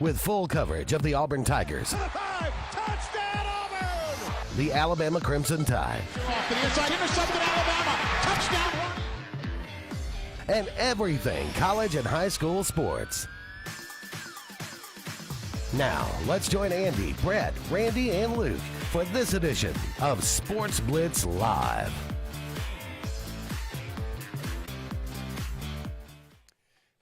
with full coverage of the Auburn Tigers, Touchdown, Auburn! the Alabama Crimson Tide, Off to the inside, intercepted Alabama. Touchdown! and everything college and high school sports. Now, let's join Andy, Brett, Randy, and Luke for this edition of Sportz Blitz Live.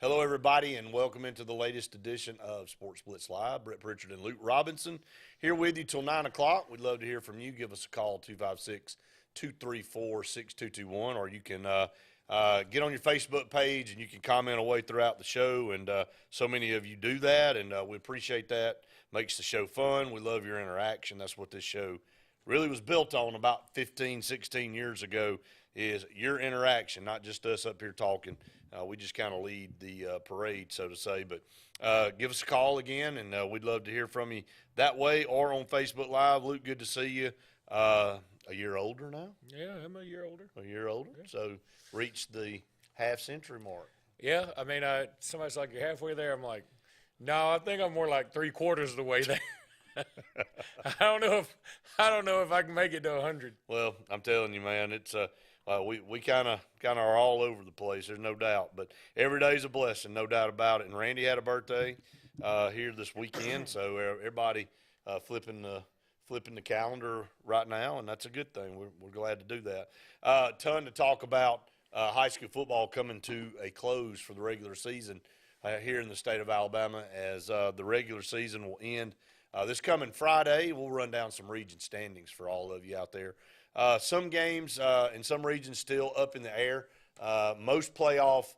Hello, everybody, and welcome into the latest edition of Sportz Blitz Live. Brett Pritchard and Luke Robinson here with you till 9 o'clock. We'd love to hear from you. Give us a call, 256-234-6221, or you can get on your Facebook page and you can comment away throughout the show. And so many of you do that, and we appreciate that. Makes the show fun. We love your interaction. That's what this show really was built on about 15, 16 years ago, is your interaction, not just us up here talking. We just kind of lead the parade, so to say. But give us a call again, and we'd love to hear from you that way or on Facebook Live. Luke, good to see you. A year older now? Yeah, I'm a year older. A year older. Yeah. So reached the half-century mark. Yeah, I mean, somebody's like, you're halfway there. I'm like, no, I think I'm more like 3/4 of the way there. I don't know if I can make it to 100. Well, I'm telling you, man, it's we kind of are all over the place. There's no doubt, but every day's a blessing, no doubt about it. And Randy had a birthday here this weekend, so everybody flipping the calendar right now, and that's a good thing. We're glad to do that. Ton to talk about. High school football coming to a close for the regular season here in the state of Alabama, as the regular season will end this coming Friday. We'll run down some region standings for all of you out there. Some games in some regions still up in the air. Most playoff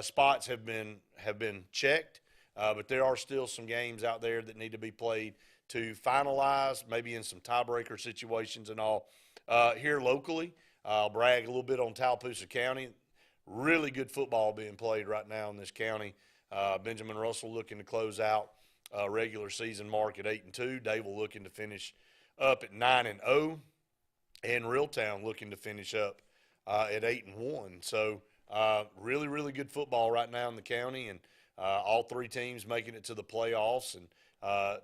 spots have been checked, but there are still some games out there that need to be played to finalize, maybe in some tiebreaker situations and all. Here locally, I'll brag a little bit on Tallapoosa County. Really good football being played right now in this county. Benjamin Russell looking to close out regular season mark at 8-2. Dable looking to finish up at 9-0. And Reeltown looking to finich up at 8-1. So really, really good football right now in the county, and all three teams making it to the playoffs, and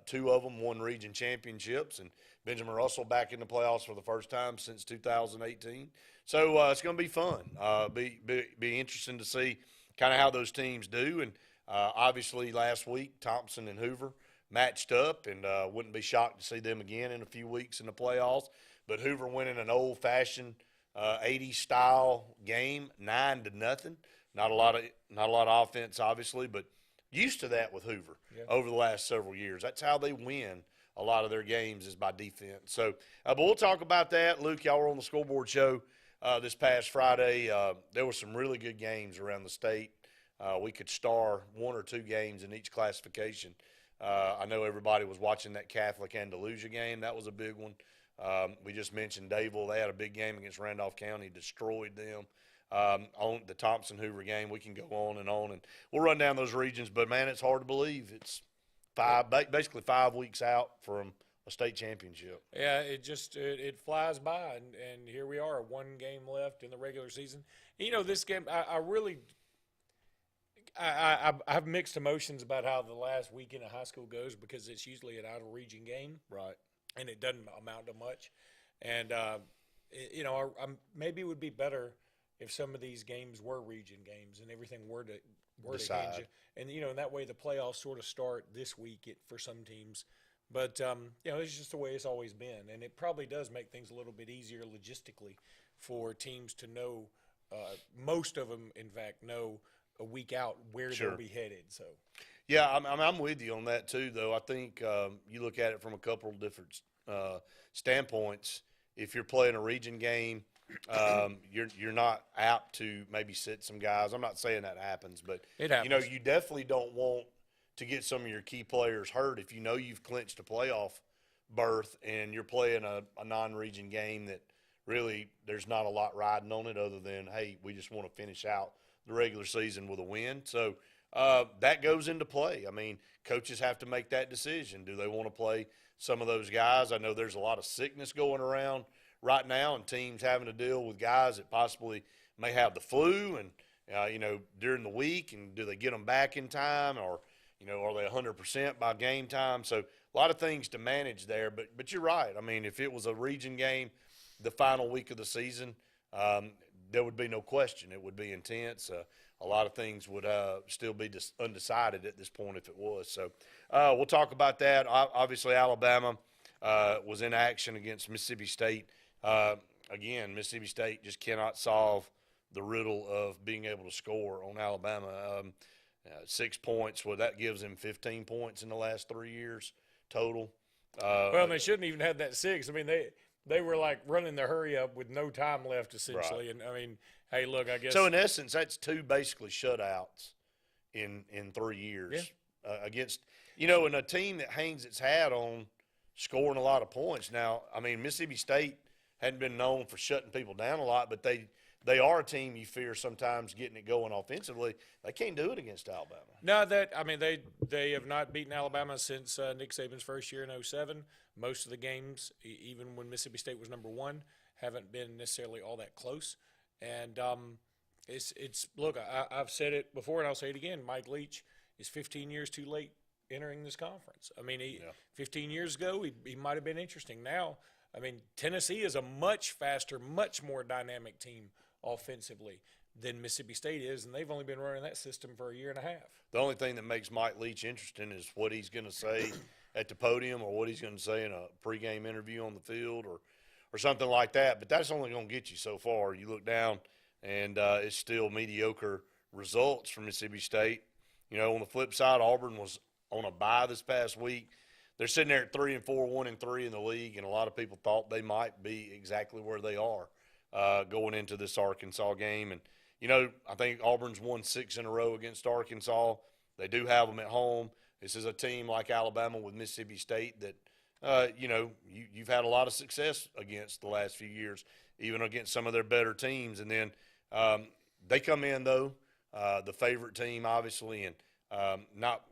two of them won region championships, and Benjamin Russell back in the playoffs for the first time since 2018. So it's going to be fun. Be interesting to see kind of how those teams do. And obviously last week Thompson and Hoover matched up, and wouldn't be shocked to see them again in a few weeks in the playoffs. But Hoover winning an old-fashioned 80s style game, 9-0. Not a lot of offense, obviously, but used to that with Hoover over the last several years. That's how they win a lot of their games, is by defense. So, but we'll talk about that. Luke, y'all were on the scoreboard show this past Friday. There were some really good games around the state. We could star one or two games in each classification. I know everybody was watching that Catholic Andalusia game. That was a big one. We just mentioned Dable. They had a big game against Randolph County, destroyed them. On the Thompson-Hoover game, we can go on, and we'll run down those regions. But, man, it's hard to believe. It's basically 5 weeks out from a state championship. Yeah, it flies by, and here we are, one game left in the regular season. You know, this game, I have mixed emotions about how the last weekend of high school goes, because it's usually an out-of-region game. Right. And it doesn't amount to much. And, you know, maybe it would be better if some of these games were region games and everything were to change. And, you know, in that way the playoffs sort of start this week for some teams. But, you know, it's just the way it's always been. And it probably does make things a little bit easier logistically for teams to know, most of them, in fact, know a week out where they'll be headed. So. Yeah, I'm with you on that too, though. I think you look at it from a couple of different standpoints. If you're playing a region game, you're not apt to maybe sit some guys. I'm not saying that happens, but it happens. You know, you definitely don't want to get some of your key players hurt if you know you've clinched a playoff berth and you're playing a non-region game that really there's not a lot riding on it other than, hey, we just want to finish out the regular season with a win. So that goes into play. I mean, coaches have to make that decision. Do they want to play some of those guys? I know there's a lot of sickness going around right now, and teams having to deal with guys that possibly may have the flu and, you know, during the week, and do they get them back in time, or, Are they 100% by game time? So a lot of things to manage there. But you're right. I mean, if it was a region game, the final week of the season, there would be no question. It would be intense. A lot of things would still be undecided at this point if it was. So we'll talk about that. Obviously, Alabama was in action against Mississippi State. Again, Mississippi State just cannot solve the riddle of being able to score on Alabama. 6 points, well, that gives them 15 points in the last 3 years total. Well, they shouldn't even have that 6. I mean, they were like running the hurry up with no time left, essentially. Right. And, I mean, hey, look, I guess. So, in essence, that's 2 basically shutouts in 3 years against, and a team that hangs its hat on scoring a lot of points. Now, I mean, Mississippi State hadn't been known for shutting people down a lot, but they are a team you fear sometimes getting it going offensively. They can't do it against Alabama. No, they have not beaten Alabama since Nick Saban's first year in 2007. Most of the games, even when Mississippi State was number 1, haven't been necessarily all that close. And it's look, I've said it before and I'll say it again. Mike Leach is 15 years too late entering this conference. I mean, 15 years ago he might have been interesting. Now, I mean, Tennessee is a much faster, much more dynamic team offensively than Mississippi State is, and they've only been running that system for a year and a half. The only thing that makes Mike Leach interesting is what he's going to say at the podium or what he's going to say in a pregame interview on the field or something like that. But that's only going to get you so far. You look down, and it's still mediocre results from Mississippi State. On the flip side, Auburn was on a bye this past week. They're sitting there at 3-4, 1-3 in the league, and a lot of people thought they might be exactly where they are going into this Arkansas game. And, I think Auburn's won 6 in a row against Arkansas. They do have them at home. This is a team like Alabama with Mississippi State that, you've had a lot of success against the last few years, even against some of their better teams. And then they come in, though, the favorite team, obviously, and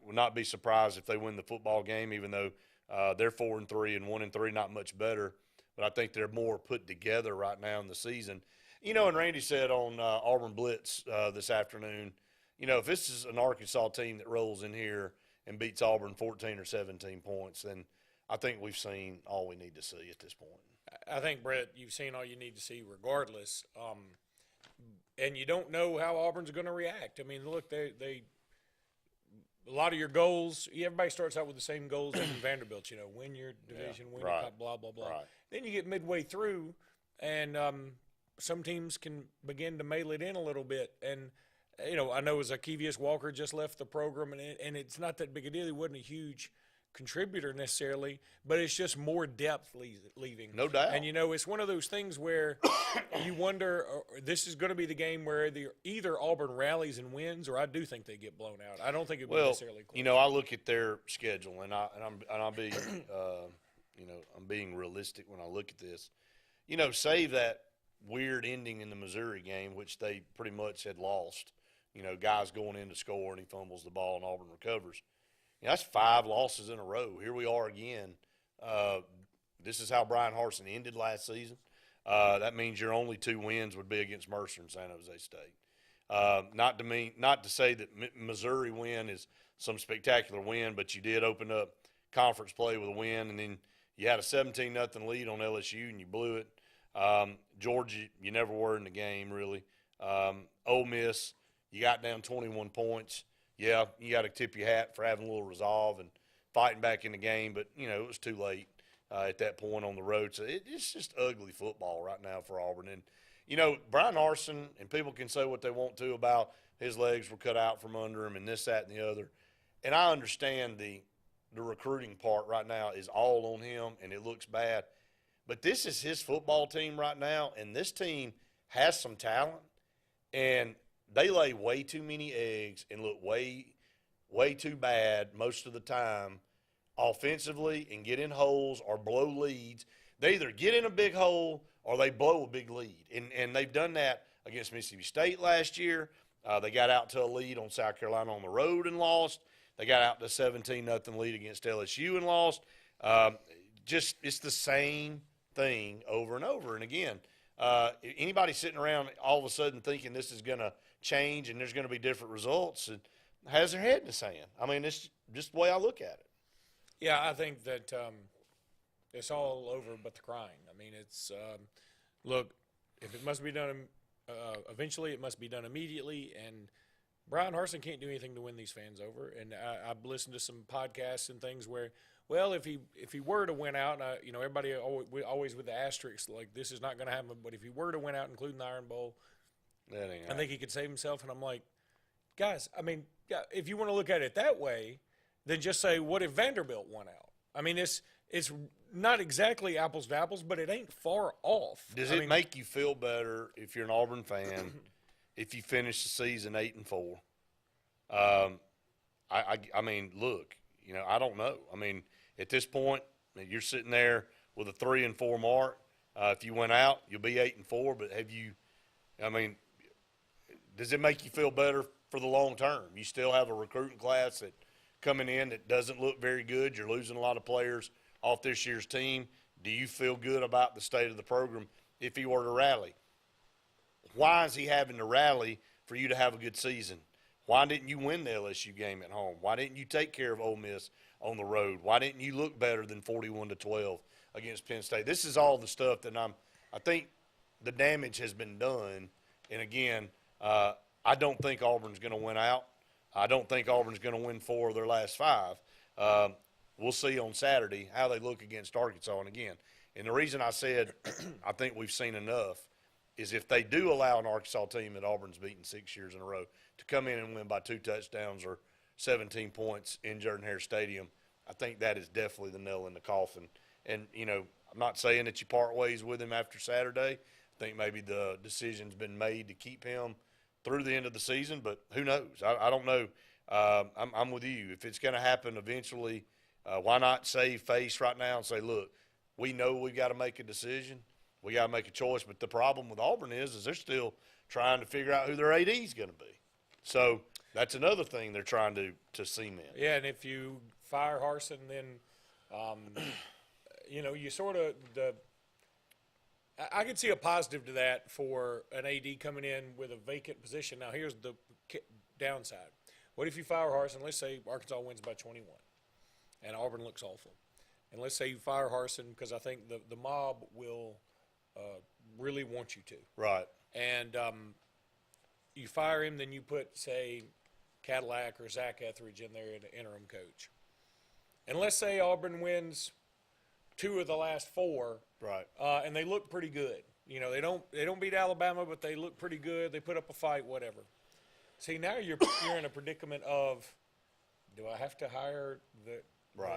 would not be surprised if they win the football game, even though they're 4-3 and 1-3, not much better. But I think they're more put together right now in the season. And Randy said on Auburn Blitz this afternoon, if this is an Arkansas team that rolls in here and beats Auburn 14 or 17 points, then I think we've seen all we need to see at this point. I think, Brett, you've seen all you need to see regardless. And you don't know how Auburn's going to react. I mean, look, they a lot of your goals, everybody starts out with the same goals as in Vanderbilt, win your division, win your cup, blah, blah, blah. Right. Then you get midway through, and some teams can begin to mail it in a little bit. And, I know Zacchaeus Walker just left the program, and it's not that big a deal. He wasn't a huge contributor necessarily, but it's just more depth leaving. No doubt. And, it's one of those things where you wonder, this is going to be the game where either Auburn rallies and wins, or I do think they get blown out. I don't think it will be necessarily close. I look at their schedule, and I'm being, I'm being realistic when I look at this. Save that weird ending in the Missouri game, which they pretty much had lost. Guys going in to score, and he fumbles the ball, and Auburn recovers. That's 5 losses in a row. Here we are again. This is how Brian Harsin ended last season. That means your only 2 wins would be against Mercer and San Jose State. Not to say that Missouri win is some spectacular win, but you did open up conference play with a win, and then you had a 17-0 lead on LSU and you blew it. Georgia, you never were in the game really. Ole Miss, you got down 21 points. Yeah, you got to tip your hat for having a little resolve and fighting back in the game, but, it was too late at that point on the road. So it's just ugly football right now for Auburn. And, Brian Harsin, and people can say what they want to about his legs were cut out from under him and this, that, and the other. And I understand the recruiting part right now is all on him, and it looks bad. But this is his football team right now, and this team has some talent, and they lay way too many eggs and look way too bad most of the time offensively and get in holes or blow leads. They either get in a big hole or they blow a big lead. And they've done that against Mississippi State last year. They got out to a lead on South Carolina on the road and lost. They got out to a 17-0 lead against LSU and lost. It's the same thing over and over. And again, anybody sitting around all of a sudden thinking this is going to change and there's going to be different results, and has their head in the sand. I mean, it's just the way I look at it. Yeah, I think that it's all over but the crying. I mean, it's look, if it must be done eventually, it must be done immediately. And Brian Harsin can't do anything to win these fans over. And I've listened to some podcasts and things where, well, if he were to win out, and everybody always with the asterisks, like this is not going to happen. But if he were to win out, including the Iron Bowl, I think he could save himself. And I'm like, guys, I mean, if you want to look at it that way, then just say, what if Vanderbilt won out? I mean, it's not exactly apples to apples, but it ain't far off. Does it make you feel better if you're an Auburn fan if you finish the season 8-4? I mean, look, I don't know. I mean, at this point, you're sitting there with a 3-4 mark. If you went out, you'll be 8-4. But does it make you feel better for the long term? You still have a recruiting class that coming in that doesn't look very good. You're losing a lot of players off this year's team. Do you feel good about the state of the program if he were to rally? Why is he having to rally for you to have a good season? Why didn't you win the LSU game at home? Why didn't you take care of Ole Miss on the road? Why didn't you look better than 41-12 against Penn State? This is all the stuff that I think the damage has been done. And again, I don't think Auburn's going to win out. I don't think Auburn's going to win 4 of their last 5. We'll see on Saturday how they look against Arkansas. And again, and the reason I said I think we've seen enough is if they do allow an Arkansas team that Auburn's beaten 6 years in a row to come in and win by 2 touchdowns or 17 points in Jordan-Hare Stadium, I think that is definitely the nail in the coffin. And, I'm not saying that you part ways with him after Saturday. I think maybe the decision's been made to keep him through the end of the season, but who knows? I don't know. I'm with you. If it's going to happen eventually, why not save face right now and say, look, we know we've got to make a decision. We got to make a choice. But the problem with Auburn is they're still trying to figure out who their AD is going to be. So that's another thing they're trying to cement. Yeah, and if you fire Harsin, then, you sort of I could see a positive to that for an AD coming in with a vacant position. Now, here's the downside. What if you fire Harsin? Let's say Arkansas wins by 21 and Auburn looks awful. And let's say you fire Harsin because I think the mob will really want you to. Right. And you fire him, then you put, say, Cadillac or Zach Etheridge in there as an interim coach. And let's say Auburn wins 2 of the last 4. Right. And they look pretty good. They don't beat Alabama, but they look pretty good. They put up a fight, whatever. See, now you're in a predicament of, do I have to hire the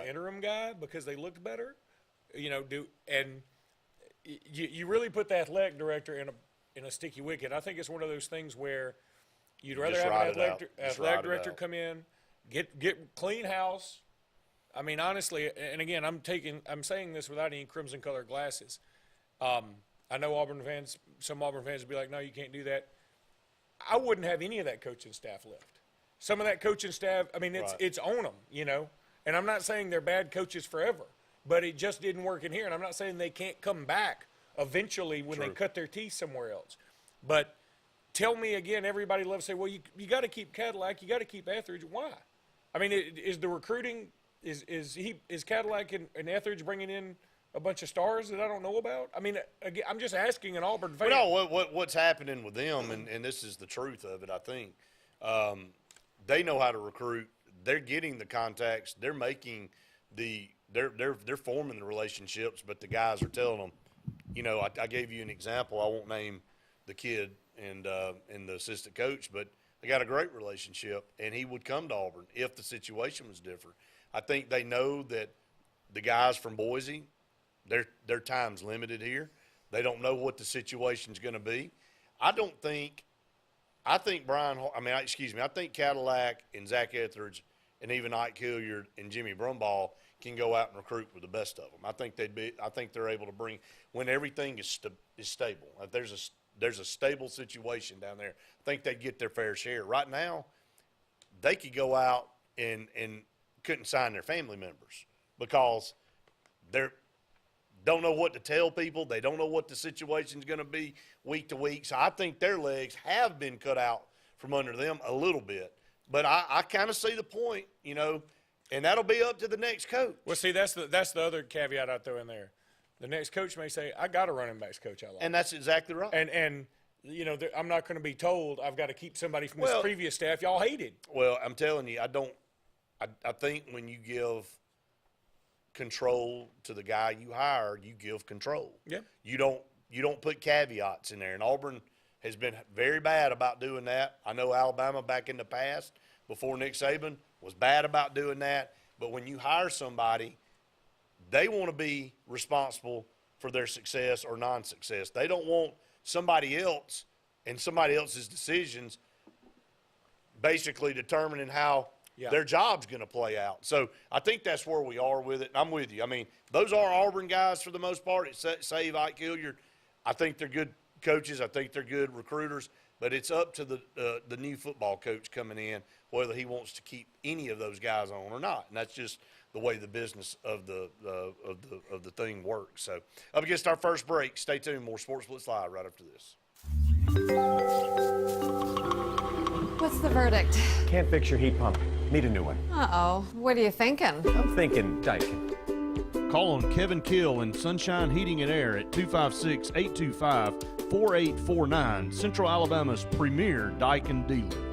interim guy because they looked better? And you really put the athletic director in a sticky wicket. I think it's one of those things where you'd rather have an athletic director come in, get clean house. I mean, honestly, and again, I'm saying this without any crimson colored glasses. I know some Auburn fans would be like, no, you can't do that. I wouldn't have any of that coaching staff left. Some of that coaching staff, I mean, it's on them, And I'm not saying they're bad coaches forever, but it just didn't work in here. And I'm not saying they can't come back eventually when they cut their teeth somewhere else. But tell me again, everybody loves to say, well, you got to keep Cadillac, you got to keep Etheridge. Why? I mean, is the recruiting is Cadillac and Etheridge bringing in a bunch of stars that I don't know about? I mean, again, I'm just asking an Auburn fan. Well, no, what's happening with them, and this is the truth of it, I think, they know how to recruit. They're getting the contacts. They're making they're forming the relationships, but the guys are telling them, I gave you an example. I won't name the kid and the assistant coach, but they got a great relationship, and he would come to Auburn if the situation was different. I think they know that the guys from Boise, their time's limited here. They don't know what the situation's going to be. I think Cadillac and Zach Etheridge and even Ike Hilliard and Jimmy Brumbaugh can go out and recruit with the best of them. I think they're able to bring when everything is stable. If there's a stable situation down there, I think they get their fair share. Right now, they could go out and couldn't sign their family members because they don't know what to tell people. They don't know what the situation's going to be week to week. So I think their legs have been cut out from under them a little bit. but I kind of see the point, you know, and that'll be up to the next coach. Well, see, that's the other caveat I throw in there. The next coach may say, I got a running backs coach I like. And that's exactly right. And you know, I'm not going to be told I've got to keep somebody from this previous staff y'all hated. Well, I'm telling you, I think when you give control to the guy you hire, you give control. Yeah. You don't put caveats in there. And Auburn has been very bad about doing that. I know Alabama back in the past, before Nick Saban, was bad about doing that. But when you hire somebody, they want to be responsible for their success or non-success. They don't want somebody else and somebody else's decisions basically determining how their job's going to play out. So I think that's where we are with it. And I'm with you. I mean, those are Auburn guys for the most part. It's save Ike Hilliard. I think they're good coaches. I think they're good recruiters. But it's up to the new football coach coming in whether he wants to keep any of those guys on or not. And that's just the way the business of the thing works. So up against our first break. Stay tuned. More Sports Blitz Live right after this. What's the verdict? Can't fix your heat pump. Need a new one. Uh-oh. What are you thinking? I'm thinking Daikin. Call on Kevin Kill and Sunshine Heating and Air at 256-825-4849, Central Alabama's premier Daikin dealer.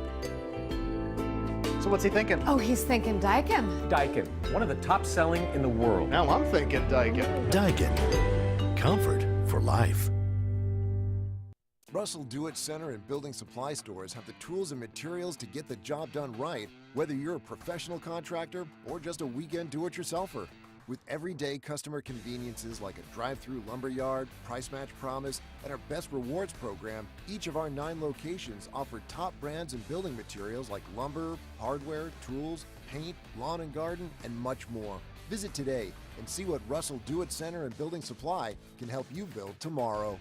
So what's he thinking? Oh, he's thinking Daikin. Daikin, one of the top selling in the world. Now I'm thinking Daikin. Daikin. Comfort for life. Russell Do-It Center and building supply stores have the tools and materials to get the job done right, whether you're a professional contractor or just a weekend do-it-yourselfer. With everyday customer conveniences like a drive-through lumberyard, price match promise, and our best rewards program, each of our 9 locations offer top brands and building materials like lumber, hardware, tools, paint, lawn and garden, and much more. Visit today and see what Russell Do-It Center and Building Supply can help you build tomorrow.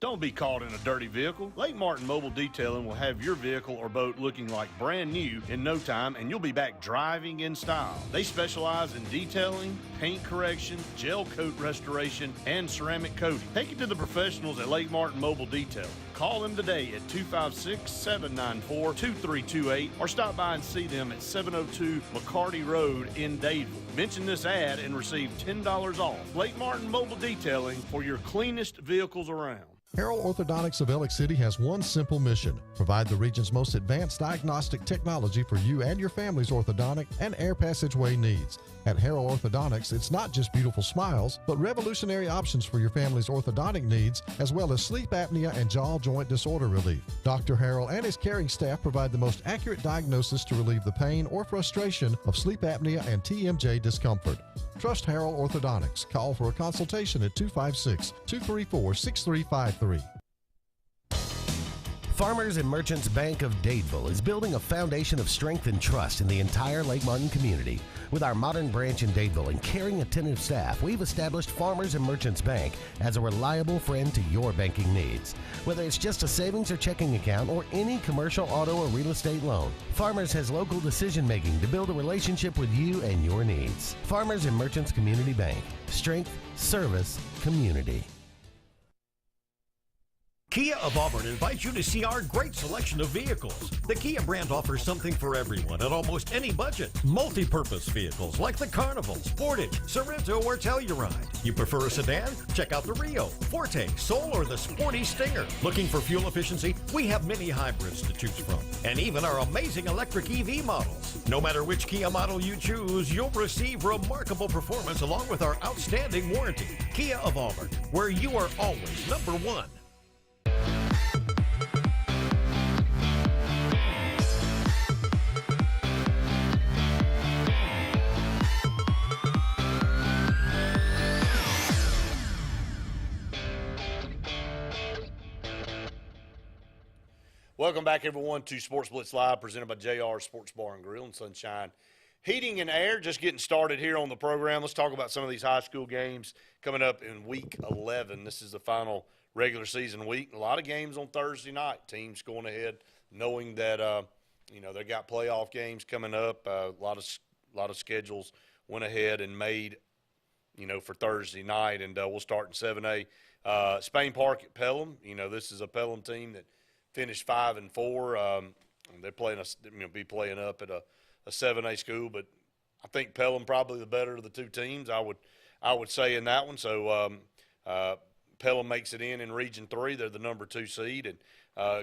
Don't be caught in a dirty vehicle. Lake Martin Mobile Detailing will have your vehicle or boat looking like brand new in no time, and you'll be back driving in style. They specialize in detailing, paint correction, gel coat restoration, and ceramic coating. Take it to the professionals at Lake Martin Mobile Detailing. Call them today at 256-794-2328 or stop by and see them at 702 McCarty Road in Dadeville. Mention this ad and receive $10 off. Lake Martin Mobile Detailing for your cleanest vehicles around. Harold Orthodontics of Alex City has one simple mission: provide the region's most advanced diagnostic technology for you and your family's orthodontic and air passageway needs. At Harold Orthodontics, it's not just beautiful smiles, but revolutionary options for your family's orthodontic needs, as well as sleep apnea and jaw joint disorder relief. Dr. Harold and his caring staff provide the most accurate diagnosis to relieve the pain or frustration of sleep apnea and TMJ discomfort. Trust Harold Orthodontics. Call for a consultation at 256-234-6353. Farmers and Merchants Bank of Dadeville is building a foundation of strength and trust in the entire Lake Martin community. With our modern branch in Dadeville and caring, attentive staff, we've established Farmers and Merchants Bank as a reliable friend to your banking needs. Whether it's just a savings or checking account or any commercial, auto, or real estate loan, Farmers has local decision-making to build a relationship with you and your needs. Farmers and Merchants Community Bank. Strength, service, community. Kia of Auburn invites you to see our great selection of vehicles. The Kia brand offers something for everyone at almost any budget. Multi-purpose vehicles like the Carnival, Sportage, Sorrento, or Telluride. You prefer a sedan? Check out the Rio, Forte, Soul, or the sporty Stinger. Looking for fuel efficiency? We have many hybrids to choose from, and even our amazing electric EV models. No matter which Kia model you choose, you'll receive remarkable performance along with our outstanding warranty. Kia of Auburn, where you are always number one. Welcome back, everyone, to Sports Blitz Live, presented by JR Sports Bar and Grill and Sunshine Heating and Air. Just getting started here on the program. Let's talk about some of these high school games coming up in Week 11. This is the final regular season week. A lot of games on Thursday night. Teams going ahead knowing that they got playoff games coming up. A lot of schedules went ahead and made for Thursday night, and we'll start in 7A. Spain Park at Pelham. This is a Pelham team that finished 5-4. They're be playing up at a 7A school, but I think Pelham probably the better of the two teams. I would say in that one. So Pelham makes it in Region 3. They're the number 2 seed, and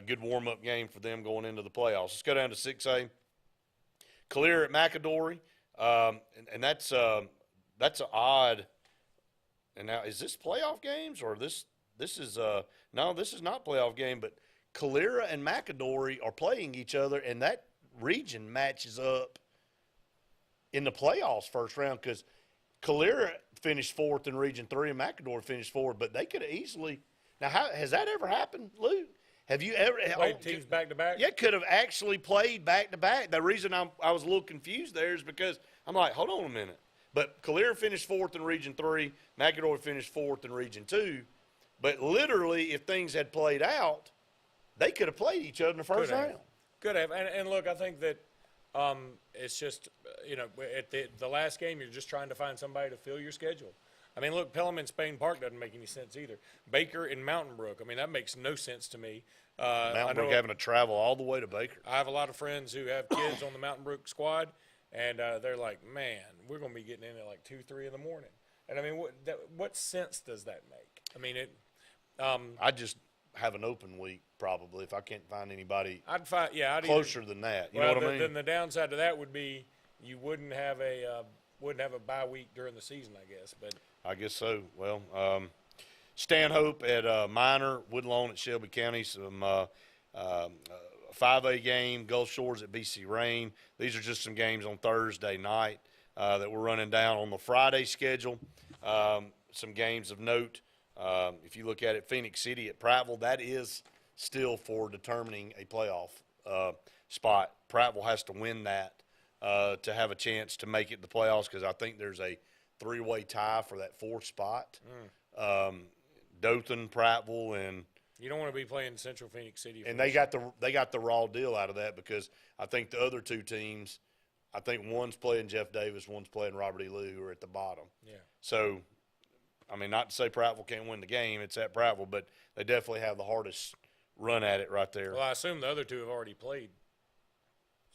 good warm-up game for them going into the playoffs. Let's go down to 6A. Calera at McAdory, and that's an odd. And now, is this playoff games or this is no, this is not playoff game, but Calera and McAdory are playing each other, and that region matches up in the playoffs first round because Calera finished 4th in Region 3 and McAdory finished 4th, but they could have easily. Now, has that ever happened, Lou? Have you ever played teams back to back? Yeah, could have actually played back to back. The reason I was a little confused there is because I'm like, hold on a minute. But Calera finished 4th in Region 3, McAdory finished 4th in Region 2. But literally, if things had played out, they could have played each other in the first round. Could have. And look, I think that it's just, at the last game, you're just trying to find somebody to fill your schedule. I mean, look, Pelham and Spain Park doesn't make any sense either. Baker and Mountain Brook, I mean, that makes no sense to me. Mountain Brook having to travel all the way to Baker. I have a lot of friends who have kids on the Mountain Brook squad, and they're like, man, we're going to be getting in at like 2, 3 in the morning. And, I mean, what sense does that make? I mean, I just have an open week probably if I can't find anybody closer than that. You know what I mean? Then the downside to that would be you wouldn't have a bye week during the season, I guess. But I guess so. Well, Stanhope at Minor, Woodlawn at Shelby County, some 5A game, Gulf Shores at BC Rain. These are just some games on Thursday night that we're running down on the Friday schedule. Some games of note. If you look at it, Phoenix City at Prattville, that is still for determining a playoff spot. Prattville has to win that to have a chance to make it the playoffs because I think there's a 3-way tie for that 4th spot. Dothan, Prattville, and you don't want to be playing Central Phoenix City. And they got the raw deal out of that because I think the other 2 teams, I think one's playing Jeff Davis, one's playing Robert E. Lee, who are at the bottom. Yeah. So, I mean, not to say Prattville can't win the game. It's at Prattville, but they definitely have the hardest run at it right there. Well, I assume the other 2 have already played.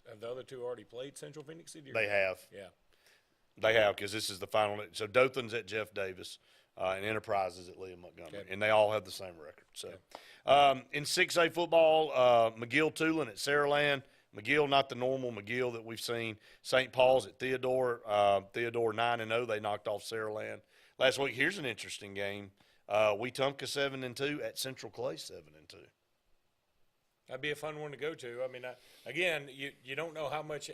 Have the other 2 already played Central Phoenix City? They have. Yeah. They have because this is the final. So Dothan's at Jeff Davis and Enterprise is at Lee and Montgomery. Okay. And they all have the same record. So in 6A football, McGill-Tulane at Saraland. McGill, not the normal McGill that we've seen. St. Paul's at Theodore. Theodore 9-0. They knocked off Saraland last week. Here's an interesting game. Wetumpka 7-2 at Central Clay 7-2. That'd be a fun one to go to. I mean, again, you don't know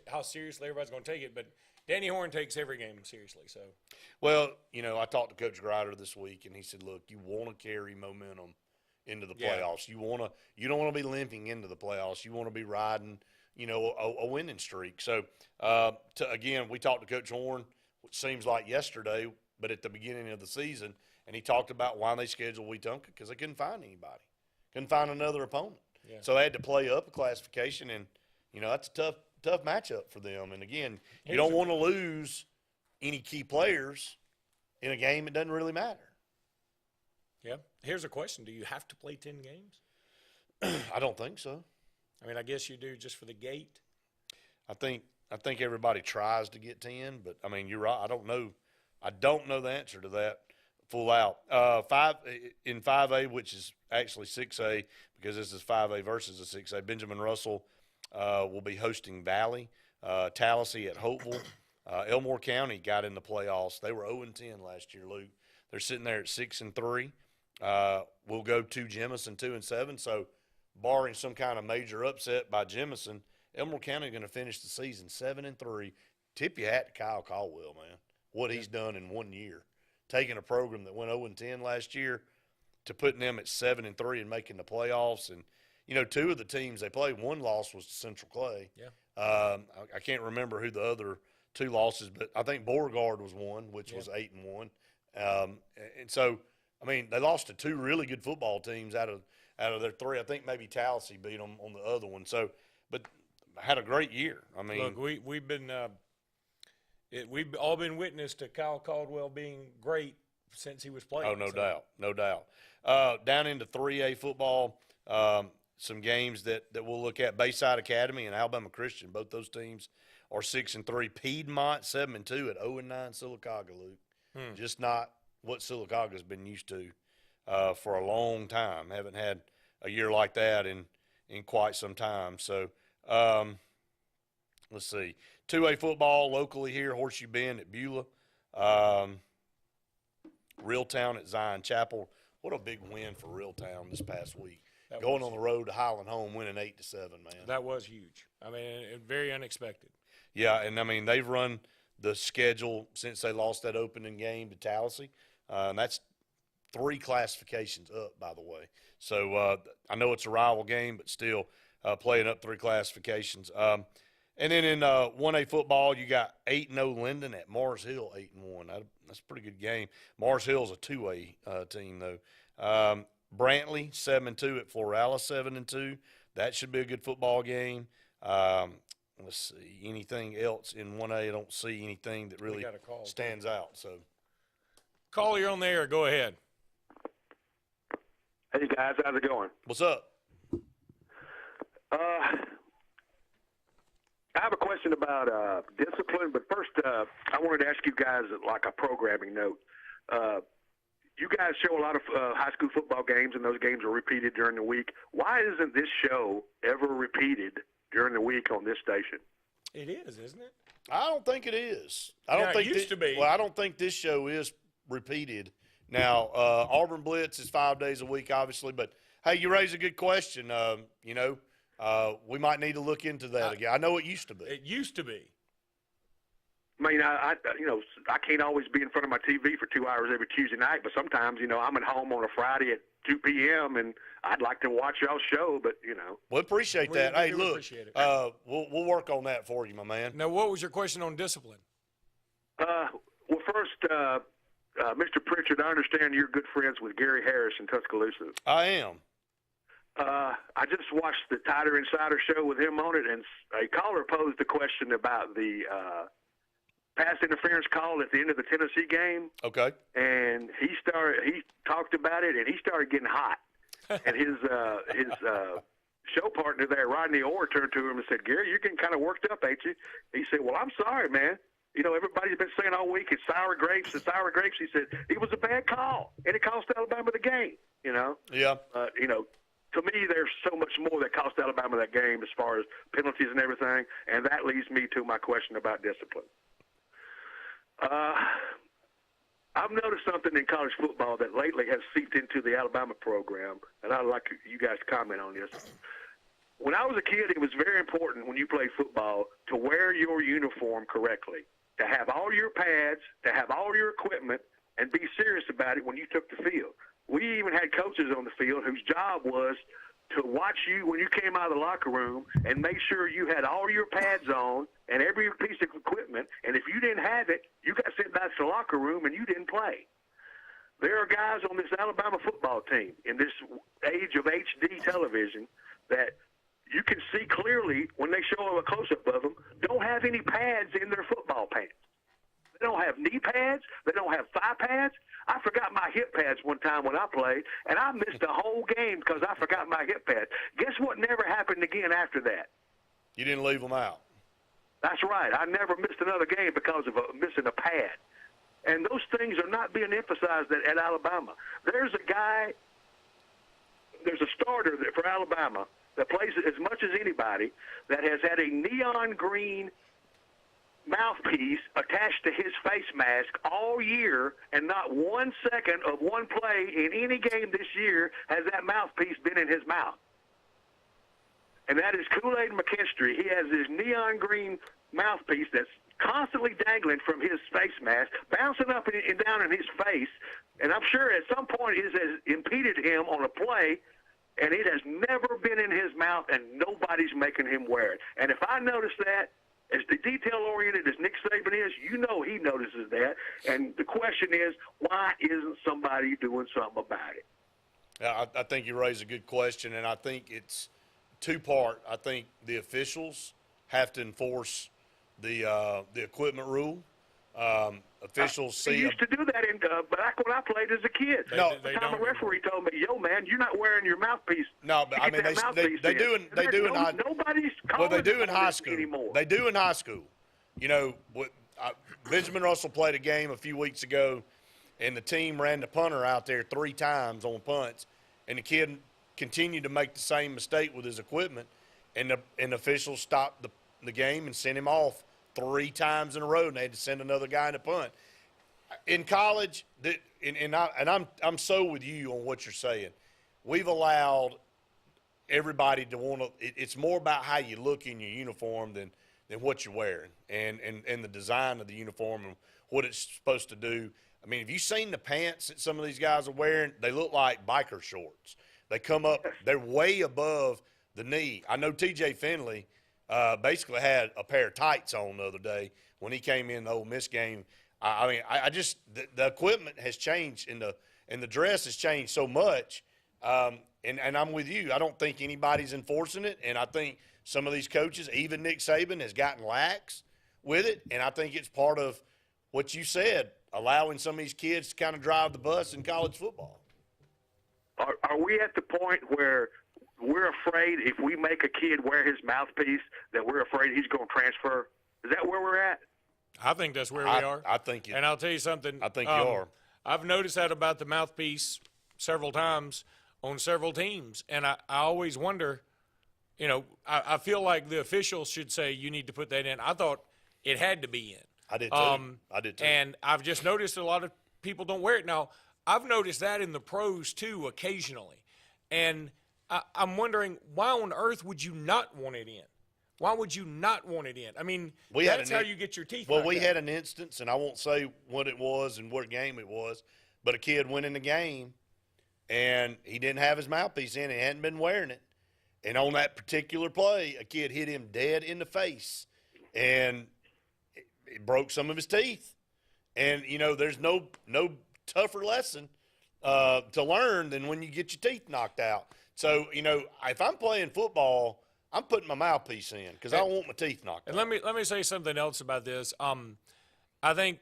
how seriously everybody's going to take it, but Danny Horn takes every game seriously. So, well, I talked to Coach Grider this week, and he said, "Look, you want to carry momentum into the playoffs. You don't want to be limping into the playoffs. You want to be riding, a winning streak." So, again, we talked to Coach Horn, which seems like yesterday, but at the beginning of the season, and he talked about why they scheduled Wetumpka because they couldn't find anybody, couldn't find another opponent. Yeah. So they had to play up a classification, and that's a tough matchup for them. And again, you don't want to lose any key players in a game that doesn't really matter. Yeah. Here's a question: do you have to play 10 games? I don't think so. I mean, I guess you do just for the gate. I think everybody tries to get 10, but I mean, you're right. I don't know the answer to that full out. 5A, which is actually 6A, because this is 5A versus a 6A. Benjamin Russell will be hosting Valley. Tallahassee at Hopeville. Elmore County got in the playoffs. They were 0-10 last year, Luke. They're sitting there at 6-3. We'll go to Jemison 2-7. So, barring some kind of major upset by Jemison, Elmore County going to finish the season 7-3. Tip your hat to Kyle Caldwell, man. What he's done in 1 year, taking a program that went 0-10 last year to putting them at 7-3 and making the playoffs. And 2 of the teams they played, one loss was to Central Clay. Yeah. I can't remember who the other 2 losses, but I think Beauregard was one, which was 8-1. And so, I mean, they lost to 2 really good football teams out of their 3. I think maybe Tallahassee beat them on the other one. So, but had a great year. I mean, look, we've all been witness to Kyle Caldwell being great since he was playing. Oh, no doubt. Down into 3A football, some games that we'll look at. Bayside Academy and Alabama Christian, both those teams are 6-3. Piedmont 7-2 at 0-9 Sylacauga, Luke. Just not what Sylacauga's been used to for a long time. Haven't had a year like that in quite some time. So let's see. 2A football locally here, Horseshoe Bend at Beulah. Reeltown at Zion Chapel. What a big win for Reeltown this past week. Going on the road to Highland home, winning 8-7, man. That was huge. I mean, very unexpected. Yeah, and I mean, they've run the schedule since they lost that opening game to Tallahassee. And that's 3 classifications up, by the way. So I know it's a rival game, but still playing up 3 classifications. And then in 1A football, you got 8-0 Linden at Mars Hill, 8-1. That's a pretty good game. Mars Hill's a 2A team, though. Brantley 7-2 at Florala 7-2. That should be a good football game. Let's see, anything else in 1A? I don't see anything that really stands out. So, Call, you're on the air. Go ahead. Hey guys, how's it going? What's up? I have a question about discipline, but first I wanted to ask you guys like a programming note. You guys show a lot of high school football games, and those games are repeated during the week. Why isn't this show ever repeated during the week on this station? It is, isn't it? I don't think it is. I don't think it used to be. Well, I don't think this show is repeated. Now, Auburn Blitz is 5 days a week, obviously, but hey, you raise a good question. We might need to look into that again. I know it used to be. It used to be. I mean, I can't always be in front of my TV for 2 hours every Tuesday night, but sometimes, I'm at home on a Friday at 2 p.m. and I'd like to watch y'all's show, but, We appreciate that. Hey, look, appreciate it. We'll work on that for you, my man. Now, what was your question on discipline? Well, first, Mr. Pritchard, I understand you're good friends with Gary Harris in Tuscaloosa. I am. I just watched the Tider Insider show with him on it, and a caller posed a question about the pass interference call at the end of the Tennessee game. Okay. And he talked about it, and he started getting hot. And his show partner there, Rodney Orr, turned to him and said, "Gary, you're getting kind of worked up, ain't you?" He said, "Well, I'm sorry, man. Everybody's been saying all week it's sour grapes, it's sour grapes." He said, "It was a bad call, and it cost Alabama the game." Yeah. To me, there's so much more that cost Alabama that game as far as penalties and everything, and that leads me to my question about discipline. I've noticed something in college football that lately has seeped into the Alabama program, and I'd like you guys to comment on this. When I was a kid, it was very important when you played football to wear your uniform correctly, to have all your pads, to have all your equipment, and be serious about it when you took the field. We even had coaches on the field whose job was to watch you when you came out of the locker room and make sure you had all your pads on and every piece of equipment, and if you didn't have it, you got sent back to the locker room and you didn't play. There are guys on this Alabama football team in this age of HD television that you can see clearly when they show a close-up of them, don't have any pads in their football pants. They don't have knee pads. They don't have thigh pads. I forgot my hip pads one time when I played, and I missed a whole game because I forgot my hip pads. Guess what never happened again after that? You didn't leave them out. That's right. I never missed another game because of missing a pad. And those things are not being emphasized at Alabama. There's a starter for Alabama that plays as much as anybody that has had a neon green mouthpiece attached to his face mask all year, and not 1 second of one play in any game this year has that mouthpiece been in his mouth. And that is Kool-Aid McKinstry. He has this neon green mouthpiece that's constantly dangling from his face mask, bouncing up and down in his face, and I'm sure at some point it has impeded him on a play, and it has never been in his mouth, and nobody's making him wear it. And if I notice that, as the detail-oriented as Nick Saban is, he notices that. And the question is, why isn't somebody doing something about it? Yeah, I think you raise a good question, and I think it's two-part. I think the officials have to enforce the equipment rule. officials see. He used to do that back when I played as a kid. They The time a referee told me, "Yo, man, you're not wearing your mouthpiece." No, but I mean they do in nobody's calling they do in high this school anymore. They do in high school. You know, Benjamin Russell played a game a few weeks ago, and the team ran the punter out there 3 times on punts, and the kid continued to make the same mistake with his equipment, and the officials stopped the game and sent him off 3 times in a row, and they had to send another guy in the punt. In college, I'm so with you on what you're saying. We've allowed everybody to want to. It's more about how you look in your uniform than what you're wearing, and the design of the uniform and what it's supposed to do. I mean, have you seen the pants that some of these guys are wearing? They look like biker shorts. They come up, they're way above the knee. I know T.J. Finley basically had a pair of tights on the other day when he came in the Ole Miss game. I just the equipment has changed and the dress has changed so much. And I'm with you. I don't think anybody's enforcing it, and I think some of these coaches, even Nick Saban, has gotten lax with it, and I think it's part of what you said, allowing some of these kids to kind of drive the bus in college football. Are we at the point where we're afraid if we make a kid wear his mouthpiece that we're afraid he's going to transfer? Is that where we're at? I think that's where we are. I think and I'll tell you something. I think you are. I've noticed that about the mouthpiece several times on several teams, and I always wonder, you know, I feel like the officials should say you need to put that in. I thought it had to be in. I did too. I did too. And I've just noticed a lot of people don't wear it. Now, I've noticed that in the pros too occasionally, and I'm wondering, why on earth would you not want it in? Why would you not want it in? I mean, that's how you get your teeth knocked out. Well, we had an instance, and I won't say what it was and what game it was, but a kid went in the game, and he didn't have his mouthpiece in. He hadn't been wearing it. And on that particular play, a kid hit him dead in the face, and it broke some of his teeth. And, you know, there's no tougher lesson to learn than when you get your teeth knocked out. So, you know, if I'm playing football, I'm putting my mouthpiece in because I don't want my teeth knocked out. And let me say something else about this. I think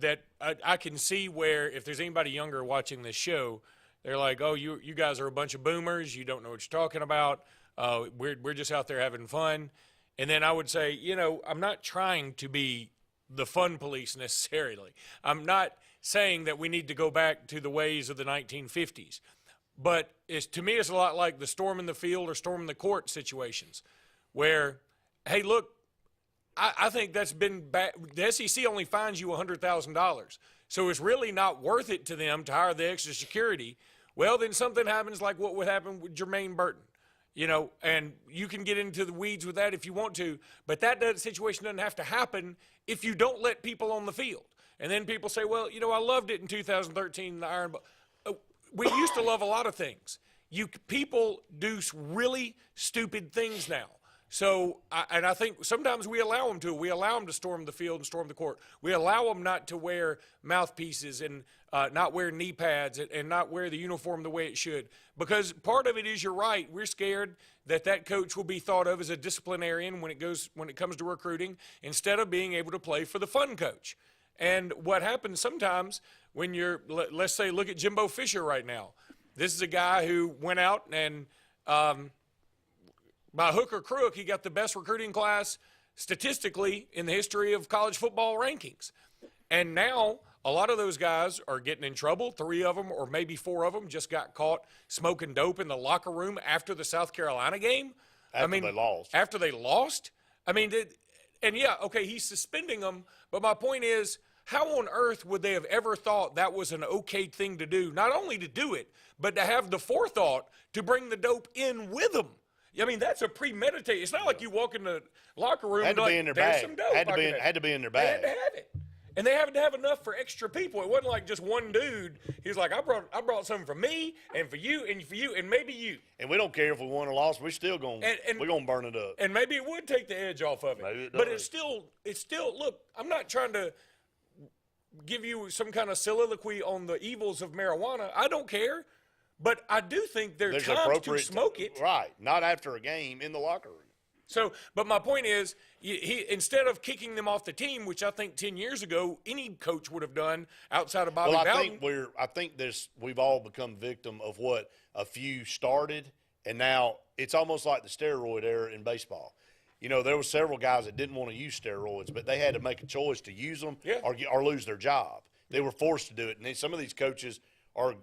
that I can see where if there's anybody younger watching this show, they're like, oh, you guys are a bunch of boomers. You don't know what you're talking about. We're just out there having fun. And then I would say, you know, I'm not trying to be the fun police necessarily. I'm not saying that we need to go back to the ways of the 1950s. But to me, it's a lot like the storm in the field or storm in the court situations where, hey, look, I think that's been bad. The SEC only fines you $100,000. So it's really not worth it to them to hire the extra security. Well, then something happens like what would happen with Jermaine Burton, you know, and you can get into the weeds with that if you want to, but that situation doesn't have to happen if you don't let people on the field. And then people say, well, you know, I loved it in 2013, the Iron Bowl. We used to love a lot of things. People do really stupid things now. So, I think sometimes we allow them to. We allow them to storm the field and storm the court. We allow them not to wear mouthpieces and not wear knee pads and not wear the uniform the way it should. Because part of it is, you're right, we're scared that coach will be thought of as a disciplinarian when it comes to recruiting instead of being able to play for the fun coach. And what happens sometimes when let's say, look at Jimbo Fisher right now. This is a guy who went out and by hook or crook, he got the best recruiting class statistically in the history of college football rankings. And now a lot of those guys are getting in trouble. 3 of them or maybe 4 of them just got caught smoking dope in the locker room after the South Carolina game. After they lost. After they lost. I mean, and yeah, okay, he's suspending them. But my point is, how on earth would they have ever thought that was an okay thing to do? Not only to do it, but to have the forethought to bring the dope in with them. I mean, that's a premeditated. It's not like you walk in the locker room and like, there's some dope. Had to be in their bag. They had to have it. And they had to have enough for extra people. It wasn't like just one dude. He was like, I brought something for me and for you and maybe you. And we don't care if we won or lost. We're still going to burn it up. And maybe it would take the edge off of it. Maybe it does. But it's still, look, I'm not trying to give you some kind of soliloquy on the evils of marijuana. I don't care. But I do think there's times to smoke it. Right. Not after a game in the locker room. So, but my point is, he instead of kicking them off the team, which I think 10 years ago any coach would have done outside of Bobby Bowden. I think we've all become victim of what a few started, and now it's almost like the steroid era in baseball. You know, there were several guys that didn't want to use steroids, but they had to make a choice to use them or lose their job. They were forced to do it, and then some of these coaches are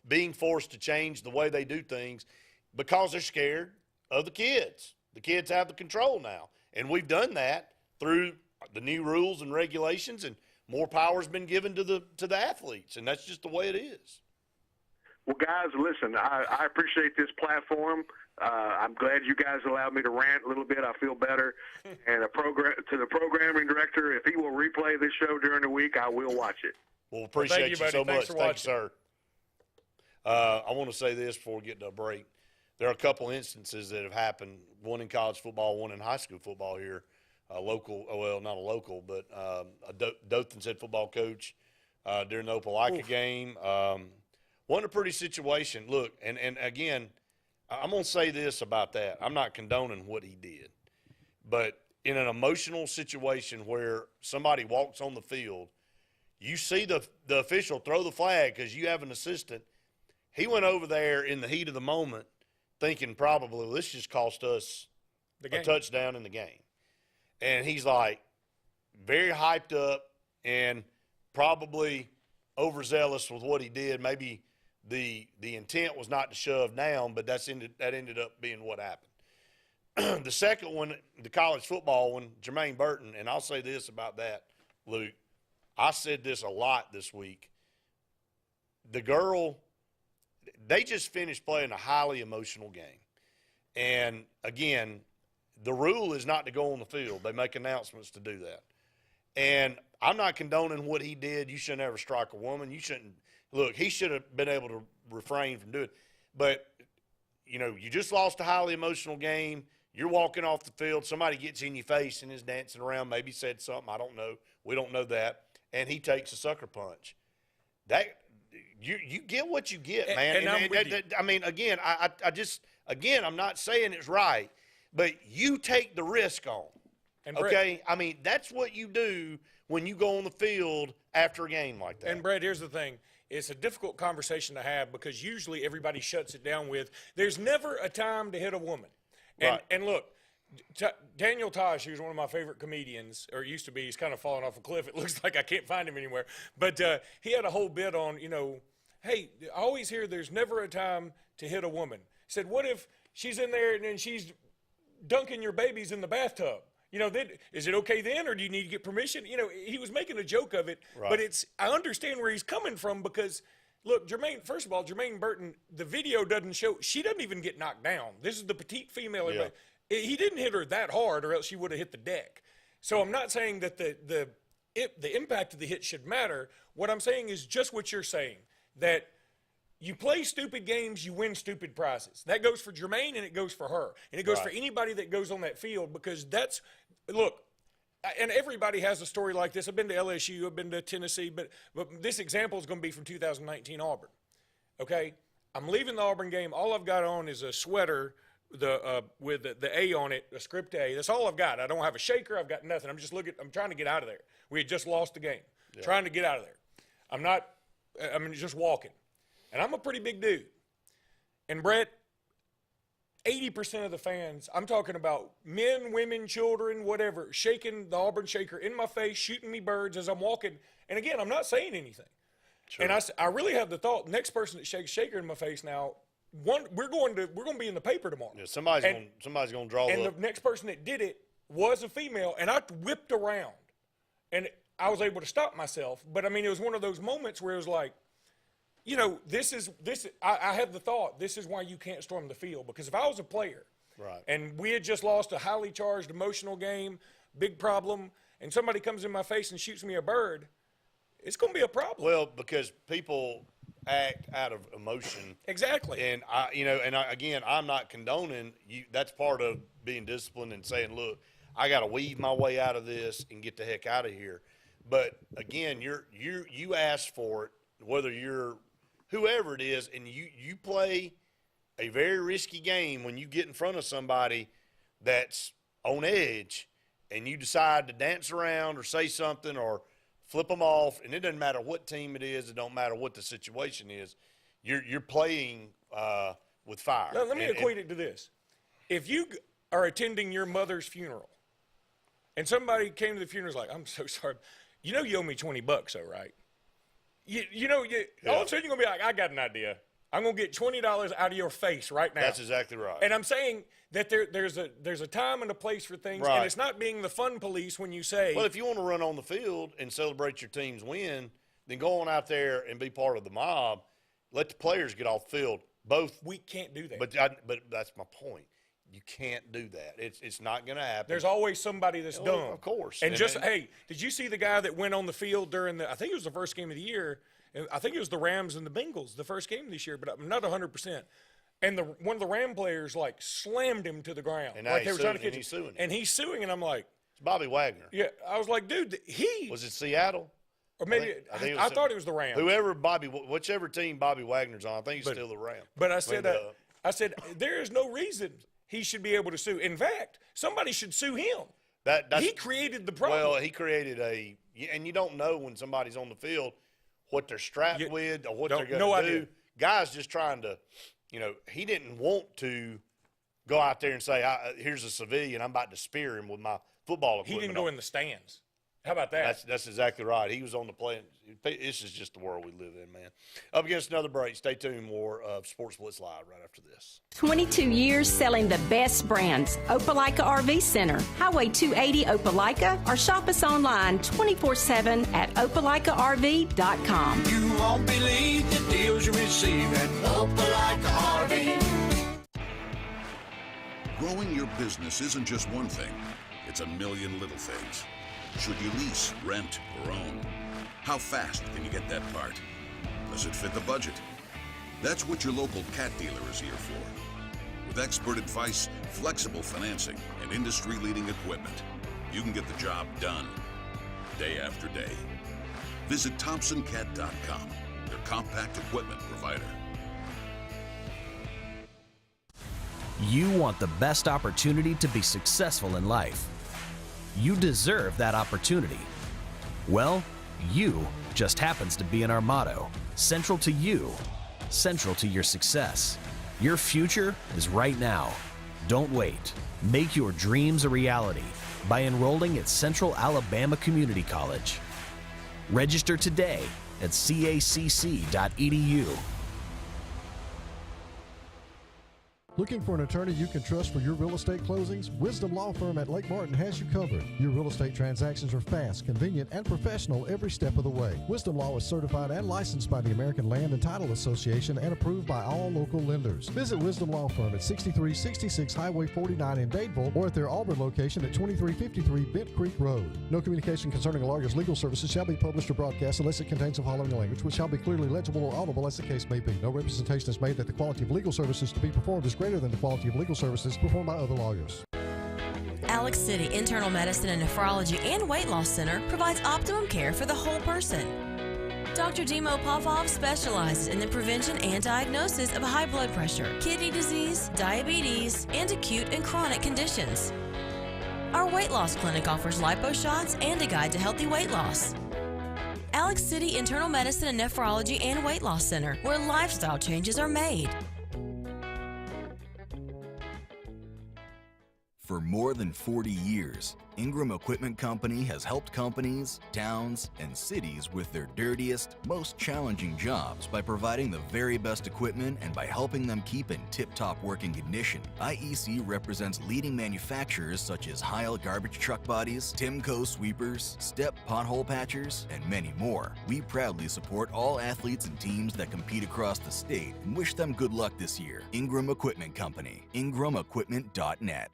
being forced to change the way they do things because they're scared of the kids. The kids have the control now, and we've done that through the new rules and regulations, and more power has been given to the athletes, and that's just the way it is. Well, guys, listen, I appreciate this platform. I'm glad you guys allowed me to rant a little bit. I feel better. And to the programming director, if he will replay this show during the week, I will watch it. Well, appreciate you so much. Thank you, sir. I want to say this before we get to a break. There are a couple instances that have happened, one in college football, one in high school football here. Not a local, but a Dothan's head football coach during the Opelika game. Wasn't a pretty situation. Look, and again, I'm going to say this about that. I'm not condoning what he did. But in an emotional situation where somebody walks on the field, you see the official throw the flag because you have an assistant. He went over there in the heat of the moment thinking probably, well, this just cost us a touchdown in the game. And he's like very hyped up and probably overzealous with what he did. Maybe the intent was not to shove down, but that ended up being what happened. The second one, the college football one, Jermaine Burton, and I'll say this about that, Luke. I said this a lot this week. The girl, they just finished playing a highly emotional game. And, again, the rule is not to go on the field. They make announcements to do that. And I'm not condoning what he did. You shouldn't ever strike a woman. You shouldn't – look, he should have been able to refrain from doing it. But, you know, you just lost a highly emotional game. You're walking off the field. Somebody gets in your face and is dancing around, maybe said something. I don't know. We don't know that. And he takes a sucker punch. That you get what you get, man. I mean, again, I'm not saying it's right, but you take the risk on. Okay? I mean, that's what you do when you go on the field after a game like that. And, Brett, here's the thing. It's a difficult conversation to have because usually everybody shuts it down with, there's never a time to hit a woman. And look, Daniel Tosh, who's one of my favorite comedians, or used to be, he's kind of fallen off a cliff. It looks like I can't find him anywhere. But he had a whole bit on, you know, hey, I always hear there's never a time to hit a woman. He said, what if she's in there and then she's dunking your babies in the bathtub? You know, then, is it okay then, or do you need to get permission? You know, he was making a joke of it, but I understand where he's coming from because, look, first of all, Jermaine Burton, the video doesn't show, she doesn't even get knocked down. This is the petite female. Yeah. He didn't hit her that hard or else she would have hit the deck. So I'm not saying that the impact of the hit should matter. What I'm saying is just what you're saying, that you play stupid games, you win stupid prizes. That goes for Jermaine and it goes for her. And it goes for anybody that goes on that field because that's – look, and everybody has a story like this. I've been to LSU, I've been to Tennessee, but this example is going to be from 2019 Auburn. Okay? I'm leaving the Auburn game. All I've got on is a sweater with the A on it, a script A. That's all I've got. I don't have a shaker. I've got nothing. I'm trying to get out of there. We had just lost the game. Yeah. Trying to get out of there. I'm just walking. And I'm a pretty big dude. And, Brett, 80% of the fans, I'm talking about men, women, children, whatever, shaking the Auburn shaker in my face, shooting me birds as I'm walking. And, again, I'm not saying anything. Sure. And I really have the thought, next person that shakes shaker in my face now, we're going to be in the paper tomorrow. Yeah, somebody's going to draw. And the next person that did it was a female, and I whipped around. And I was able to stop myself. But, I mean, it was one of those moments where it was like, you know, I have the thought, this is why you can't storm the field. Because if I was a player and we had just lost a highly charged emotional game, big problem, and somebody comes in my face and shoots me a bird, it's going to be a problem. Well, because people act out of emotion. Exactly. And, again, I'm not condoning you. That's part of being disciplined and saying, look, I got to weave my way out of this and get the heck out of here. But, again, you ask for it, whether you're whoever it is, and you play a very risky game when you get in front of somebody that's on edge and you decide to dance around or say something or flip them off, and it doesn't matter what team it is, it don't matter what the situation is, you're playing with fire. Now, let me equate it to this. If you are attending your mother's funeral and somebody came to the funeral and was like, I'm so sorry, you owe me $20 though, right? All of a sudden you're going to be like, I got an idea. I'm going to get $20 out of your face right now. That's exactly right. And I'm saying that there's a time and a place for things, right. And it's not being the fun police when you say. Well, if you want to run on the field and celebrate your team's win, then go on out there and be part of the mob. Let the players get off the field. Both. We can't do that. But that's my point. You can't do that. It's not going to happen. There's always somebody that's dumb. Of course. And hey, did you see the guy that went on the field during I think it was the first game of the year. I think it was the Rams and the Bengals, the first game this year, but I'm not 100%. And one of the Ram players, slammed him to the ground. And now he's suing him. And he's suing, and I'm like. It's Bobby Wagner. Yeah, I was like, dude, Was it Seattle? Or maybe I thought it was the Rams. Whichever team Bobby Wagner's on, I think he's still the Rams. But I said, there is no reason he should be able to sue. In fact, somebody should sue him. He created the problem. Well, he created and you don't know when somebody's on the field what they're strapped with or what they're going to do. Idea. Guys just trying to, he didn't want to go out there and say, here's a civilian, I'm about to spear him with my football equipment. He didn't go in the stands. How about that? That's exactly right. He was on the play. This is just the world we live in, man. Up against another break. Stay tuned. More of Sportz Blitz Live right after this. 22 years selling the best brands. Opelika RV Center, Highway 280 Opelika, or shop us online 24/7 at opelikaRV.com. You won't believe the deals you receive at Opelika RV. Growing your business isn't just one thing. It's a million little things. Should you lease, rent, or own? How fast can you get that part? Does it fit the budget? That's what your local cat dealer is here for. With expert advice, flexible financing, and industry-leading equipment, you can get the job done, day after day. Visit ThompsonCat.com, your compact equipment provider. You want the best opportunity to be successful in life. You deserve that opportunity. Well, you just happens to be in our motto. Central to you, central to your success. Your future is right now. Don't wait. Make your dreams a reality by enrolling at Central Alabama Community College. Register today at cacc.edu. Looking for an attorney you can trust for your real estate closings? Wisdom Law Firm at Lake Martin has you covered. Your real estate transactions are fast, convenient, and professional every step of the way. Wisdom Law is certified and licensed by the American Land and Title Association and approved by all local lenders. Visit Wisdom Law Firm at 6366 Highway 49 in Dadeville or at their Auburn location at 2353 Bent Creek Road. No communication concerning a lawyer's legal services shall be published or broadcast unless it contains the following language, which shall be clearly legible or audible as the case may be. No representation is made that the quality of legal services to be performed is greater than the quality of legal services performed by other lawyers. Alex City Internal Medicine and Nephrology and Weight Loss Center provides optimum care for the whole person. Dr. Dimo Popov specializes in the prevention and diagnosis of high blood pressure, kidney disease, diabetes, and acute and chronic conditions. Our weight loss clinic offers lipo shots and a guide to healthy weight loss. Alex City Internal Medicine and Nephrology and Weight Loss Center, where lifestyle changes are made. For more than 40 years, Ingram Equipment Company has helped companies, towns, and cities with their dirtiest, most challenging jobs by providing the very best equipment and by helping them keep in tip-top working condition. IEC represents leading manufacturers such as Heil garbage truck bodies, Timco sweepers, Step pothole patchers, and many more. We proudly support all athletes and teams that compete across the state and wish them good luck this year. Ingram Equipment Company, ingramequipment.net.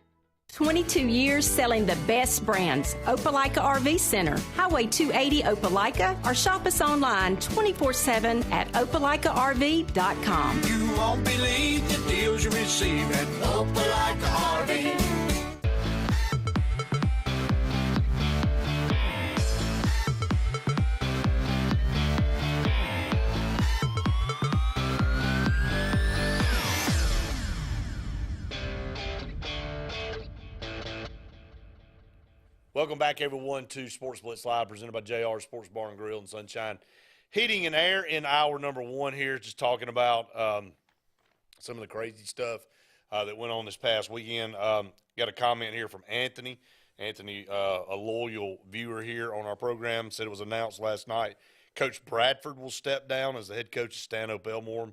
22 years selling the best brands. Opelika RV Center, Highway 280 Opelika, or shop us online 24/7 at opelikaRV.com. You won't believe the deals you receive at Opelika RV. Welcome back, everyone, to Sportz Blitz Live, presented by JR Sports Bar and Grill and Sunshine Heating and Air. In hour number one here, just talking about some of the crazy stuff that went on this past weekend. Got a comment here from Anthony. Anthony, a loyal viewer here on our program, said it was announced last night Coach Bradford will step down as the head coach of Stanhope Elmore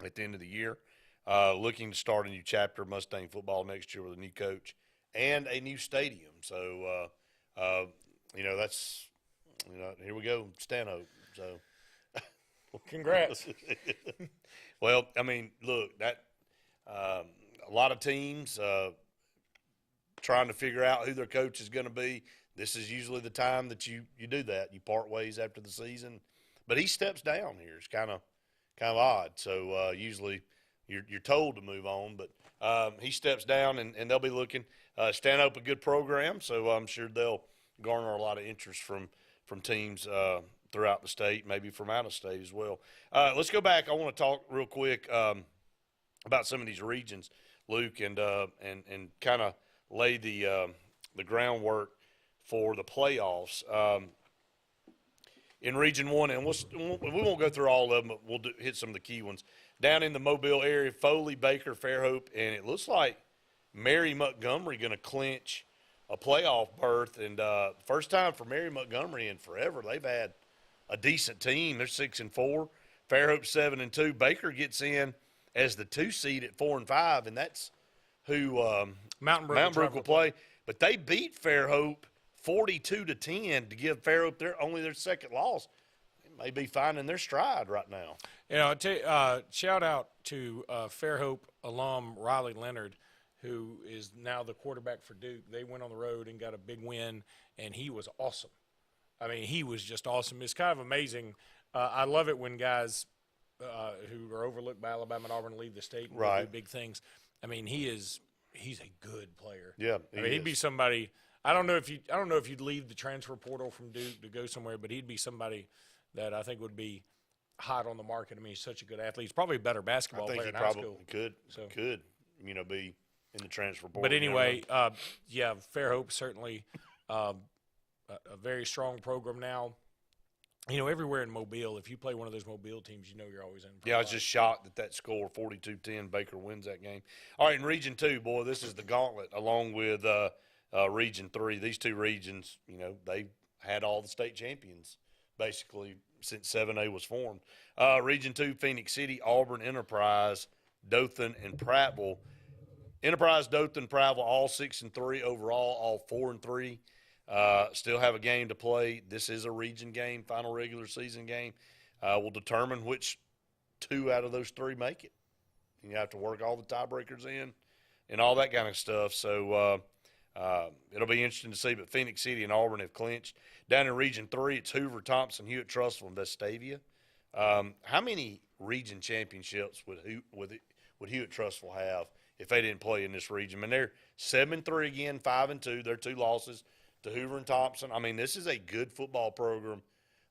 at the end of the year. Looking to start a new chapter of Mustang football next year with a new coach and a new stadium. So, that's, here we go, Stanhope. So, congrats. Well, I mean, look, that a lot of teams trying to figure out who their coach is going to be. This is usually the time that you do that. You part ways after the season. But he steps down here. It's kind of odd. So, usually you're told to move on. But he steps down, and they'll be looking. Stanhope, a good program, so I'm sure they'll garner a lot of interest from teams throughout the state, maybe from out of state as well. Let's go back. I want to talk real quick about some of these regions, Luke, and kind of lay the groundwork for the playoffs. In Region 1, and we won't go through all of them, but we'll hit some of the key ones. Down in the Mobile area, Foley, Baker, Fairhope, and it looks like Mary Montgomery going to clinch a playoff berth. And first time for Mary Montgomery in forever. They've had a decent team. They're 6-4. Fairhope 7-2. Baker gets in as the 2 seed at 4-5, and that's who Mountain Brook will play. But they beat Fairhope 42-10 to give Fairhope their second loss. They may be finding their stride right now. I'll tell you, shout out to Fairhope alum Riley Leonard, who is now the quarterback for Duke. They went on the road and got a big win, and he was awesome. I mean, he was just awesome. It's kind of amazing. I love it when guys who are overlooked by Alabama and Auburn leave the state and do big things. I mean, he's a good player. Yeah, he'd be somebody. I don't know if you'd leave the transfer portal from Duke to go somewhere, but he'd be somebody that I think would be hot on the market. I mean, he's such a good athlete. He's probably a better basketball player in high school. Could be in the transfer portal. But anyway, Fairhope certainly a very strong program now. Everywhere in Mobile, if you play one of those Mobile teams, you're always in. Yeah, I was just shocked that score, 42-10, Baker wins that game. All right, in Region 2, boy, this is the gauntlet along with Region 3. These two regions, they've had all the state champions basically since 7A was formed. Region 2, Phoenix City, Auburn, Enterprise, Dothan, and Prattville. Enterprise, Dothan, Prattville, all 6-3 overall, all 4-3. Still have a game to play. This is a region game, final regular season game. Will determine which 2 out of those 3 make it. You have to work all the tiebreakers in and all that kind of stuff. So it'll be interesting to see. But Phoenix City and Auburn have clinched. Down in Region 3, it's Hoover, Thompson, Hewitt, Trussville, and Vestavia. How many region championships would Hewitt, Trussville have if they didn't play in this region? I mean, they're 7-3 again, 5-2. They're 2 losses to Hoover and Thompson. I mean, this is a good football program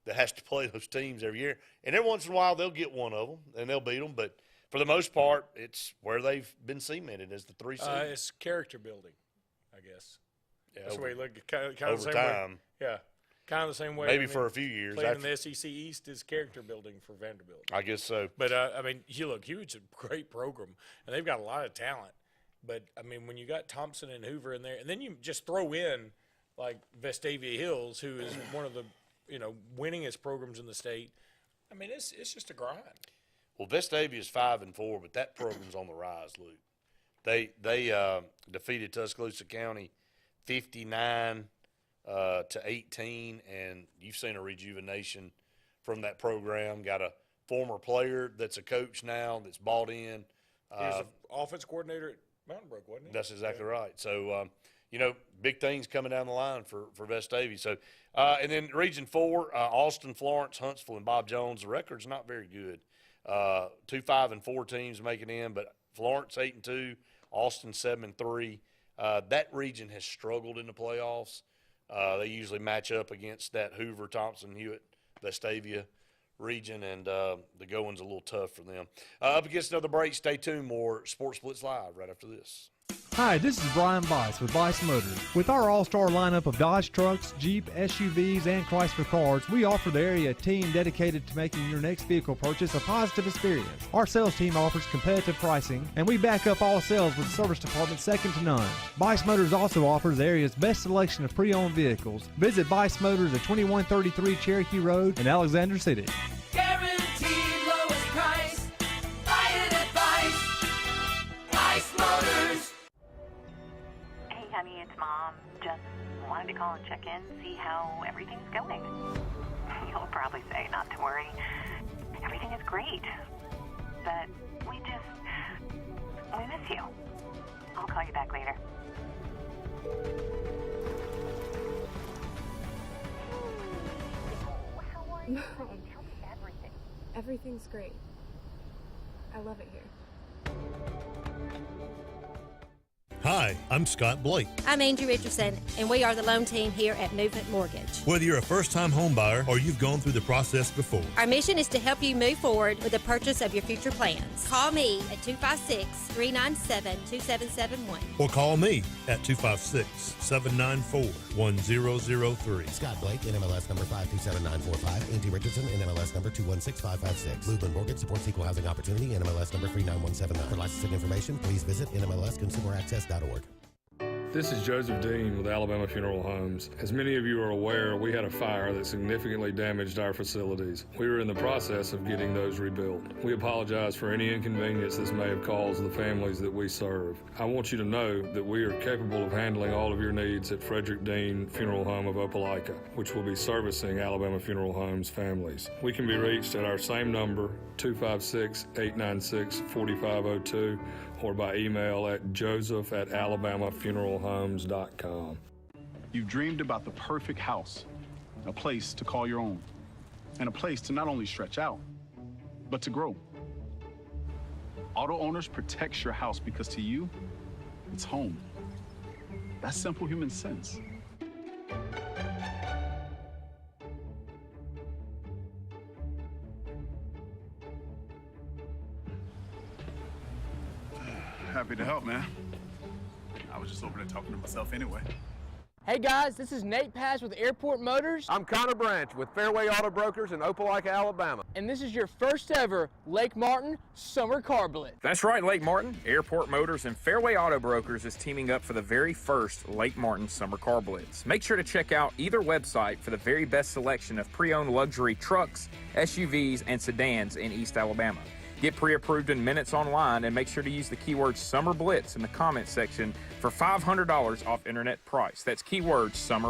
that has to play those teams every year. And every once in a while, they'll get one of them, and they'll beat them. But for the most part, it's where they've been cemented as the 3 seed. It's character building, I guess. Yeah, that's the way you look. Kind of over the same time. Way. Yeah, kind of the same way. Maybe for a few years. Playing in the SEC East is character building for Vanderbilt. I guess so. But, Hewitt's a great program, and they've got a lot of talent. But, I mean, when you got Thompson and Hoover in there, and then you just throw in, like, Vestavia Hills, who is one of the, winningest programs in the state, I mean, it's just a grind. Well, Vestavia is 5-4, but that program's on the rise, Luke. They defeated Tuscaloosa County 59-18, and you've seen a rejuvenation from that program. Got a former player that's a coach now that's bought in. He was the offense coordinator at Mountain Brook, wasn't he? That's exactly right. So, big things coming down the line for Vestavia. So, and then Region 4, Austin, Florence, Huntsville, and Bob Jones. The record's not very good. 2 5-4 teams making in, but Florence 8-2, Austin 7-3. That region has struggled in the playoffs. They usually match up against that Hoover, Thompson, Hewitt, Vestavia region, and the going's a little tough for them. Up against another break. Stay tuned. More Sportz Blitz Live right after this. Hi, this is Brian Bice with Bice Motors. With our all-star lineup of Dodge trucks, Jeep, SUVs, and Chrysler cars, we offer the area a team dedicated to making your next vehicle purchase a positive experience. Our sales team offers competitive pricing, and we back up all sales with a service department second to none. Bice Motors also offers the area's best selection of pre-owned vehicles. Visit Bice Motors at 2133 Cherokee Road in Alexander City. Guaranteed lowest price. Buy it at Bice Motors. Hey, honey, it's Mom. Just wanted to call and check in, see how everything's going. You'll probably say not to worry. Everything is great. But we miss you. I'll call you back later. Mom, everything's great. I love it here. Hi, I'm Scott Blake. I'm Angie Richardson, and we are the loan team here at Movement Mortgage. Whether you're a first-time home buyer or you've gone through the process before, Our mission is to help you move forward with the purchase of your future plans. Call me at 256-397-2771. or call me at 256-794-1003. Scott Blake, NMLS number 527945. Angie Richardson, NMLS number 216556. Movement Mortgage supports equal housing opportunity, NMLS number 39179. For licensing information, please visit NMLSConsumerAccess.org. This is Joseph Dean with Alabama Funeral Homes. As many of you are aware, we had a fire that significantly damaged our facilities. We were in the process of getting those rebuilt. We apologize for any inconvenience this may have caused the families that we serve. I want you to know that we are capable of handling all of your needs at Frederick Dean Funeral Home of Opelika, which will be servicing Alabama Funeral Homes families. We can be reached at our same number, 256-896-4502, or by email at joseph@alabamafuneralhomes.com. You've dreamed about the perfect house, a place to call your own, and a place to not only stretch out, but to grow. Auto Owners protects your house because to you, it's home. That's simple human sense. Happy to help, man. I was just over there talking to myself anyway. Hey guys, this is Nate Paz with Airport Motors. I'm Connor Branch with Fairway Auto Brokers in Opelika, Alabama. And this is your first ever Lake Martin Summer Car Blitz. That's right, Lake Martin. Airport Motors and Fairway Auto Brokers is teaming up for the very first Lake Martin Summer Car Blitz. Make sure to check out either website for the very best selection of pre-owned luxury trucks, SUVs, and sedans in East Alabama. Get pre-approved in minutes online and make sure to use the keyword Summer Blitz in the comment section for $500 off internet price. That's keyword Summer